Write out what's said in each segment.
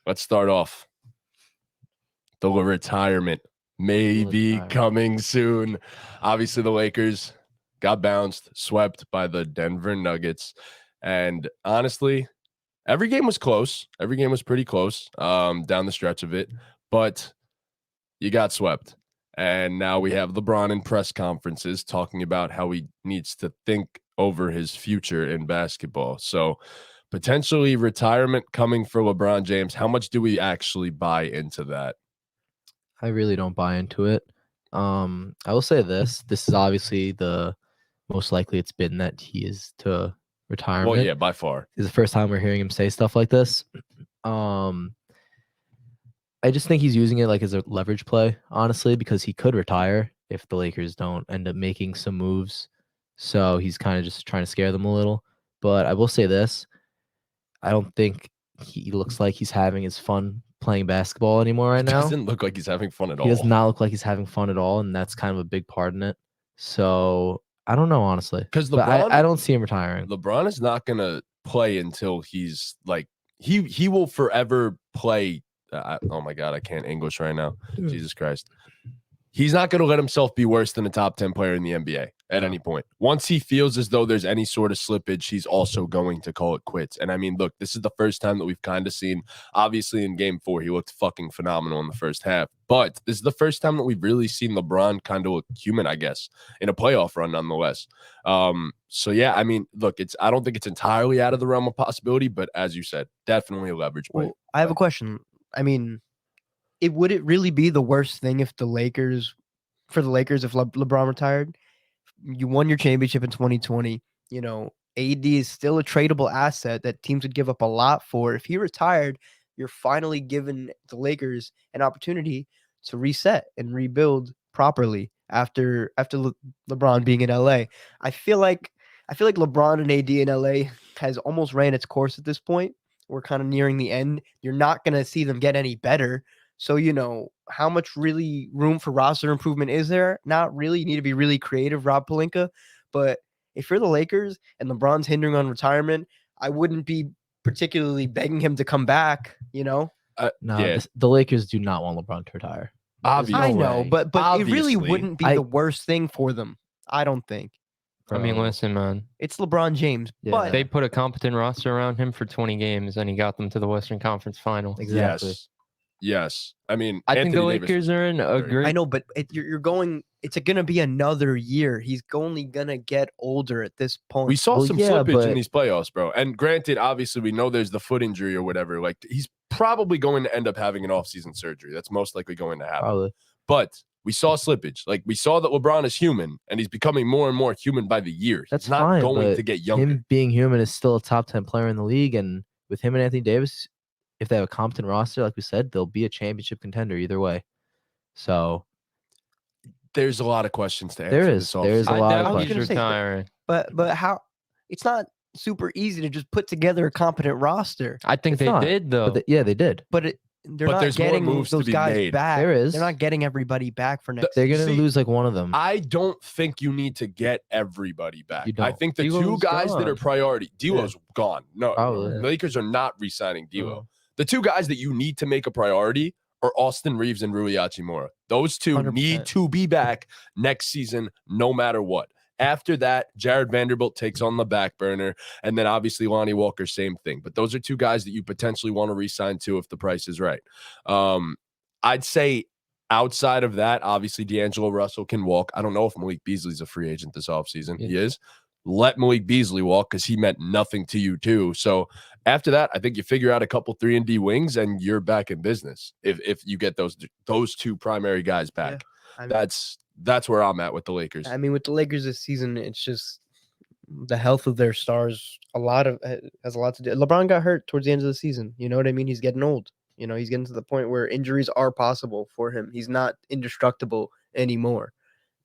let's start off. The retirement may be coming soon. Obviously, the Lakers got bounced, swept by the Denver Nuggets. And honestly, every game was close. Every game was pretty close down the stretch of it. But you got swept. And now we have LeBron in press conferences talking about how he needs to think over his future in basketball. So potentially retirement coming for LeBron James. How much do we actually buy into that? I really don't buy into it. I will say this. This is obviously the most likely it's been that he is to retirement. Well, yeah, by far. It's the first time we're hearing him say stuff like this. I just think he's using it like as a leverage play, honestly, because he could retire if the Lakers don't end up making some moves. So he's kind of just trying to scare them a little. But I will say this. I don't think he looks like he's having his fun playing basketball anymore right now. He doesn't look like he's having fun at all. He does not look like he's having fun at all, and that's kind of a big part in it. So I don't know, honestly. Because I don't see him retiring. LeBron is not going to play until he's like he will forever play. Oh my God, I can't English right now. Jesus Christ. He's not going to let himself be worse than a top 10 player in the NBA at any point. Once he feels as though there's any sort of slippage, he's also going to call it quits. And I mean, look, this is the first time that we've kind of seen, obviously in game 4, he looked fucking phenomenal in the first half. But this is the first time that we've really seen LeBron kind of look human, I guess, in a playoff run nonetheless. So yeah, I mean, look, I don't think it's entirely out of the realm of possibility, but as you said, definitely a leverage play. Well, I have a question. I mean, would it really be the worst thing if if LeBron retired? You won your championship in 2020. You know, AD is still a tradable asset that teams would give up a lot for. If he retired, you're finally giving the Lakers an opportunity to reset and rebuild properly after LeBron being in LA. I feel like LeBron and AD in LA has almost ran its course at this point. We're kind of nearing the end. You're not going to see them get any better. So, you know, how much really room for roster improvement is there? Not really. You need to be really creative, Rob Pelinka. But if you're the Lakers and LeBron's hindering on retirement, I wouldn't be particularly begging him to come back, you know? The Lakers do not want LeBron to retire. Obviously. I know, but Obviously. it really wouldn't be the worst thing for them. I don't think. I mean, listen, man. It's LeBron James, but they put a competent roster around him for 20 games, and he got them to the Western Conference Final. Exactly. Yes. I mean, I think the Lakers are in a great. I know, but you're going. It's going to be another year. He's only going to get older at this point. We saw some slippage in these playoffs, bro. And granted, obviously, we know there's the foot injury or whatever. Like, he's probably going to end up having an offseason surgery. That's most likely going to happen. Probably. But we saw slippage. Like, we saw that LeBron is human, and he's becoming more and more human by the year. That's not fine, going to get younger. Him being human is still a top 10 player in the league, and with him and Anthony Davis, if they have a competent roster, like we said, they'll be a championship contender either way. So there's a lot of questions to answer. There's a lot of questions. Retiring. But how? It's not super easy to just put together a competent roster. I think they did, though. They did. But they're not getting those guys made. back. They're not getting everybody back for next season. They're going to lose like one of them. I don't think you need to get everybody back. I think the D'Lo's two guys gone. that are priority, D'Lo's gone. No, Probably. the Lakers are not re-signing D'Lo. The two guys that you need to make a priority are Austin Reeves and Rui Hachimura. Those two 100%. need to be back next season, no matter what. After that, Jared Vanderbilt takes on the back burner, and then obviously Lonnie Walker, same thing. But those are two guys that you potentially want to re-sign to if the price is right. I'd say outside of that, obviously D'Angelo Russell can walk. I don't know if Malik Beasley's a free agent this offseason. Yeah. He is. Let Malik Beasley walk because he meant nothing to you too. So after that, I think you figure out a couple 3-and-D wings and you're back in business. If you get those two primary guys back, that's where I'm at with the Lakers. I mean, with the Lakers this season, it's just the health of their stars. Has a lot to do. LeBron got hurt towards the end of the season. You know what I mean? He's getting old. You know, he's getting to the point where injuries are possible for him. He's not indestructible anymore.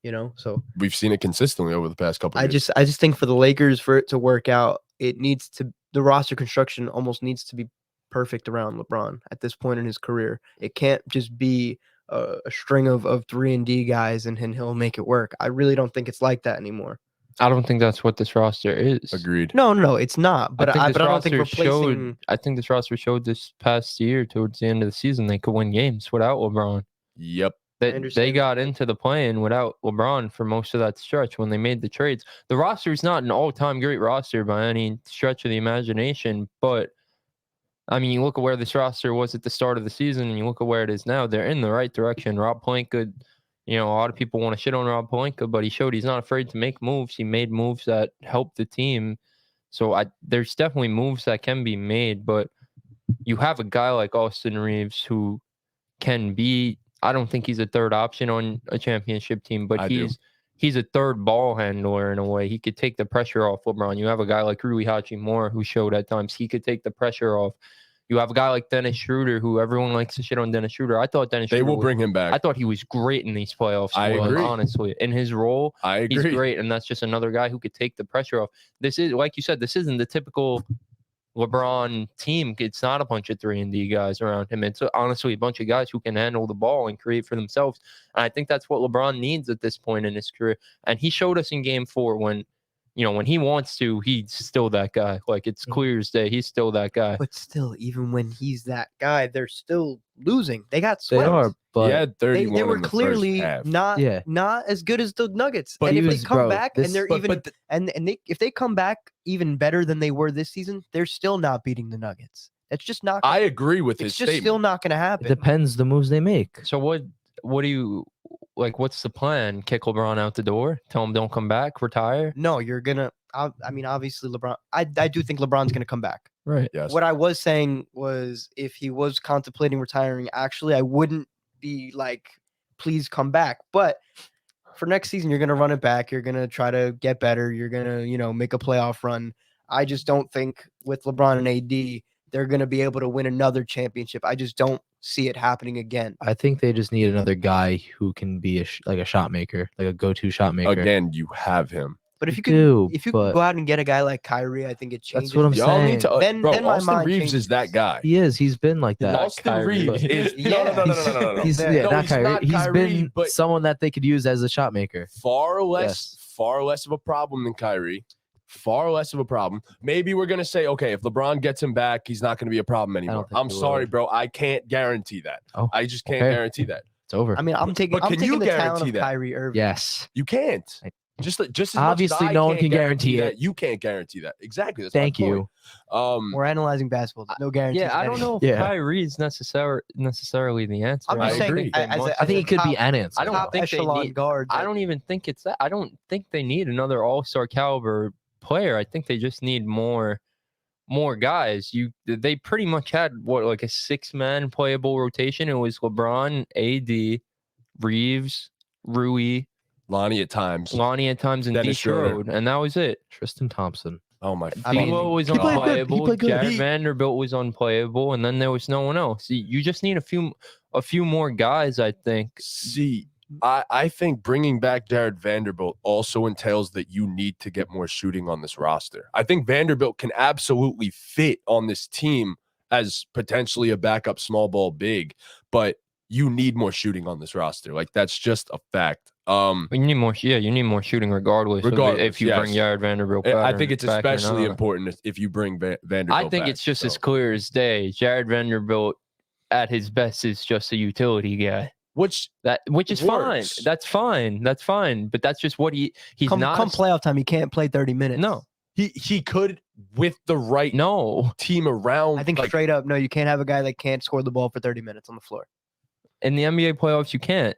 You know, so we've seen it consistently over the past couple of years. I just think for the Lakers, for it to work out, the roster construction almost needs to be perfect around LeBron at this point in his career. It can't just be a string of 3-and-D guys and he'll make it work. I really don't think it's like that anymore. I don't think that's what this roster is. Agreed. No, it's not. But I this don't think roster replacing. I think this roster showed this past year towards the end of the season they could win games without LeBron. Yep. They understand got that. into the play-in without LeBron for most of that stretch when they made the trades. The roster is not an all-time great roster by any stretch of the imagination, but I mean, you look at where this roster was at the start of the season and you look at where it is now, they're in the right direction. Rob Pelinka, a lot of people want to shit on Rob Pelinka, but he showed he's not afraid to make moves. He made moves that helped the team. So there's definitely moves that can be made, but you have a guy like Austin Reeves who can be, I don't think he's a third option on a championship team, but he's a third ball handler in a way. He could take the pressure off LeBron. You have a guy like Rui Hachimura who showed at times he could take the pressure off. You have a guy like Dennis Schroeder, who everyone likes to shit on Dennis Schroeder. I thought Dennis Schroeder bring him back. I thought he was great in these playoffs. I agree. Honestly. In his role, I agree. he's great, and that's just another guy who could take the pressure off. This is, like you said, this isn't the typical LeBron team. It's not a bunch of 3-and-D guys around him. It's honestly a bunch of guys who can handle the ball and create for themselves. And I think that's what LeBron needs at this point in his career. And he showed us in Game 4 when he wants to, he's still that guy. Like, it's clear as day. He's still that guy. But still, even when he's that guy, they're still losing. They got They swept. are, but he had 31 They were in the clearly first half. not as good as the Nuggets. But and if he they was- come bro, back this- and they're but- even but if they come back even better than they were this season, they're still not beating the Nuggets. That's just not. I agree with his It's just statement. still not going to it happen. depends the moves they make. So what do you like? What's the plan? Kick LeBron out the door? Tell him don't come back? Retire? No, you're gonna. I mean, obviously, LeBron. I do think LeBron's going to come back. Right. Yes. What I was saying was, if he was contemplating retiring, actually, I wouldn't be like, please come back. But for next season, you're going to run it back. You're going to try to get better. You're going to, make a playoff run. I just don't think with LeBron and AD, they're going to be able to win another championship. I just don't see it happening again. I think they just need another guy who can be like a shot maker, like a go-to shot maker. Again, you have him. But if you do, could but- go out and get a guy like Kyrie, I think it changes. That's what I'm the- Y'all need to. saying. Then- bro, then my Austin mind Reeves is that changes. guy. He is. He's been like that. Austin Kyrie. Reeves is Yeah. no. He's No, not he's Kyrie. not He's Kyrie, been but- someone that they could use as a shot maker. far less of a problem than Kyrie. Far less of a problem. Maybe we're gonna say, okay, if LeBron gets him back, he's not gonna be a problem anymore. think I'm he sorry, will. bro. I can't guarantee that. Oh, I just can't okay. guarantee that. It's over. I mean, I'm taking But can you the talent guarantee of that? Kyrie Irving. Yes. You can't. I- Just as much as Obviously, I no one can't can guarantee that, it. you can't guarantee that. Exactly. That's my Thank you. point. We're analyzing basketball. There's no guarantee. Yeah, I don't know if Yeah. Kyrie is necessarily the answer. I'm I just saying, agree. I think it could be an answer. I don't top think they echelon need- guard. I that- don't even think it's that. I don't think they need another all-star caliber player. I think they just need more guys. They pretty much had like a 6-man playable rotation. It was LeBron, AD, Reeves, Rui, Lonnie at times. Lonnie at times, and D. Dennis Schroeder. Schroeder, and that was it. Tristan Thompson. Oh my. I mean, D'Lo was he played good. He unplayable. played good. Jared Vanderbilt was unplayable, and then there was no one else. You just need a few more guys, I think. See, I think bringing back Jared Vanderbilt also entails that you need to get more shooting on this roster. I think Vanderbilt can absolutely fit on this team as potentially a backup small ball big, but you need more shooting on this roster. Like, that's just a fact. You need more. Yeah, you need more shooting regardless. If you bring yes. Jared Vanderbilt, I think it's back or especially not. important if you bring Vanderbilt. I think it's just as clear as day. Jared Vanderbilt, at his best, is just a utility guy. which Which is fine. works. That's fine. That's fine. But that's just what he's come not. playoff time, he can't play 30 minutes. No, he could with the right no. team around. I think like, straight up, no, you can't have a guy that can't score the ball for 30 minutes on the floor. In the NBA playoffs, you can't.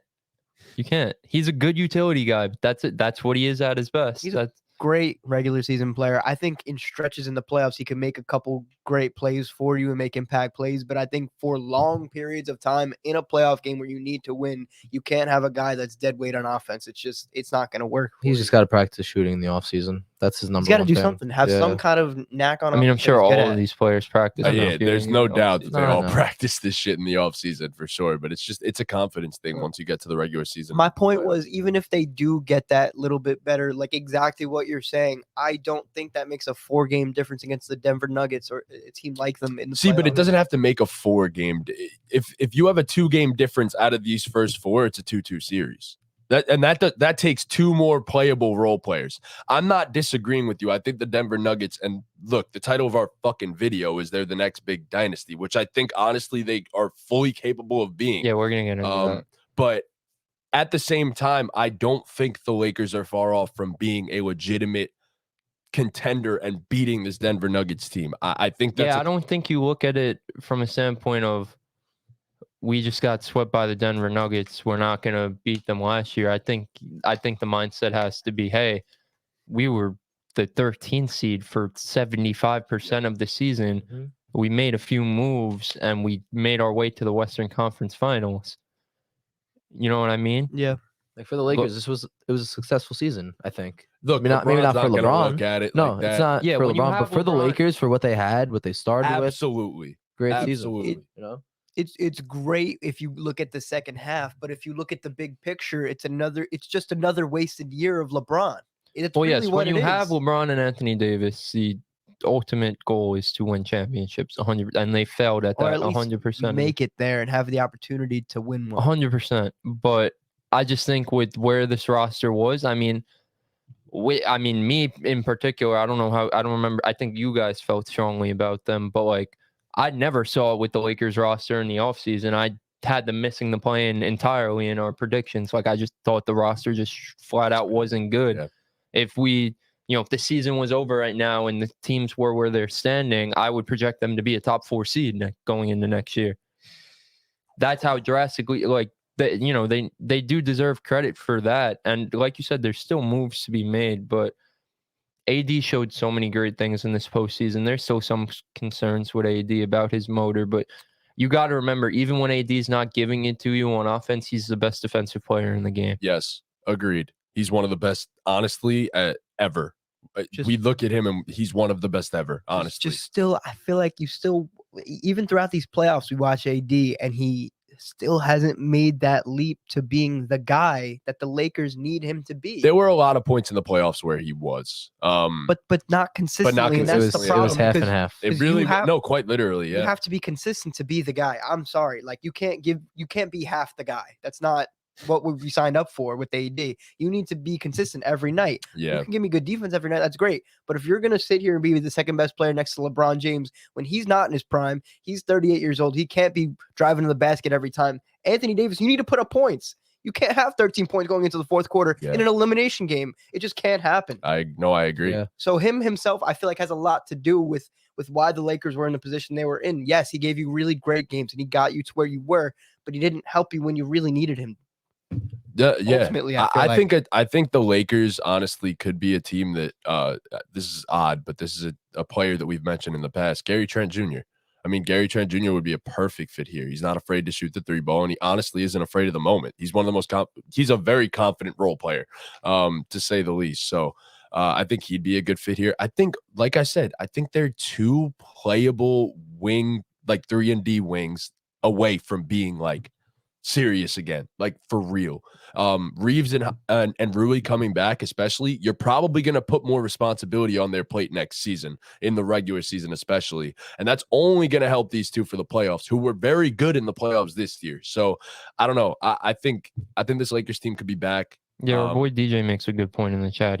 You can't. He's a good utility guy. But that's it. That's what he is at his best. He's a great regular season player. I think in stretches in the playoffs, he can make a couple great plays for you and make impact plays. But I think for long periods of time in a playoff game where you need to win, you can't have a guy that's dead weight on offense. It's not going to work. for He's you. just got to practice shooting in the offseason. That's his number He's got to one do thing. something. Have Yeah. some kind of knack on. I mean, I'm offense sure that he's good all of at. these players practice. yeah, enough there's shooting no in the doubt that they No, all no. practice this shit in the offseason for sure. But it's a confidence thing once you get to the regular season. My point was, even if they do get that little bit better, like exactly what you're saying, I don't think that makes a 4-game difference against the Denver Nuggets or a team like them in the See, but it playoffs. doesn't have to make a 4-game. If you have a 2-game difference out of these first 4, it's a 2-2 series. That takes 2 more playable role players. I'm not disagreeing with you. I think the Denver Nuggets, and look, the title of our fucking video is they're the next big dynasty, which I think honestly they are fully capable of being. Yeah, we're gonna get into that. But at the same time, I don't think the Lakers are far off from being a legitimate contender and beating this Denver Nuggets team. I think that's I don't think you look at it from a standpoint of we just got swept by the Denver Nuggets. We're not going to beat them last year. I think the mindset has to be, hey, we were the 13th seed for 75% of the season. Mm-hmm. We made a few moves and we made our way to the Western Conference Finals. You know what I mean? Yeah. Like for the Lakers, it was a successful season, I think. Look, maybe not for gonna LeBron. Look at it No, like that. it's not Yeah, for when you LeBron, but have for the LeBron- Lakers, for what they had, what they started with, Absolutely. great Absolutely. season. You know, It's great if you look at the second half, but if you look at the big picture, it's just another wasted year of LeBron. It's Well, really yes, what when you it have is. LeBron and Anthony Davis, the ultimate goal is to win championships 100, and they failed at Or that at least 100%. make it there and have the opportunity to win one. 100%. But I just think with where this roster was, I mean, me in particular, I don't remember. I think you guys felt strongly about them, but like I never saw it with the Lakers roster in the offseason. I had them missing the play-in entirely in our predictions. Like I just thought the roster just flat out wasn't good. Yeah. If if the season was over right now and the teams were where they're standing, I would project them to be a top 4 seed going into next year. That's how drastically, like, they do deserve credit for that. And like you said, there's still moves to be made, but AD showed so many great things in this postseason. There's still some concerns with AD about his motor, but you got to remember, even when AD's not giving it to you on offense, he's the best defensive player in the game. Yes, agreed. He's one of the best, honestly, ever. We look at him and he's one of the best ever, honestly. Just still, I feel like even throughout these playoffs, we watch AD and he still hasn't made that leap to being the guy that the Lakers need him to be. There were a lot of points in the playoffs where he was. But not consistently. And that's the it problem. was half and because half. It really, no, quite literally, You yeah. have to be consistent to be the guy. I'm sorry. Like you can't be half the guy. That's not what we signed up for with AD. You need to be consistent every night. Yeah. You can give me good defense every night. That's great. But if you're going to sit here and be the second best player next to LeBron James when he's not in his prime, he's 38 years old. He can't be driving to the basket every time. Anthony Davis, you need to put up points. You can't have 13 points going into the fourth quarter in an elimination game. It just can't happen. I agree. Yeah. So himself, I feel like has a lot to do with why the Lakers were in the position they were in. Yes, he gave you really great games and he got you to where you were, but he didn't help you when you really needed him. Yeah. Ultimately, I think the Lakers honestly could be a team that this is odd, but this is a player that we've mentioned in the past, Gary Trent Jr. I mean, Gary Trent Jr. would be a perfect fit here. He's not afraid to shoot the 3 ball, and he honestly isn't afraid of the moment. He's one of the most he's a very confident role player, to say the least. So I think he'd be a good fit here. I think, like I said, I think they're 2 playable wing, like 3-and-D wings away from being like serious again, like for real. Reeves and Rui coming back, especially, you're probably going to put more responsibility on their plate next season, in the regular season especially, and that's only going to help these 2 for the playoffs, who were very good in the playoffs this year. So I don't know. I think this Lakers team could be back. Yeah, our boy DJ makes a good point in the chat.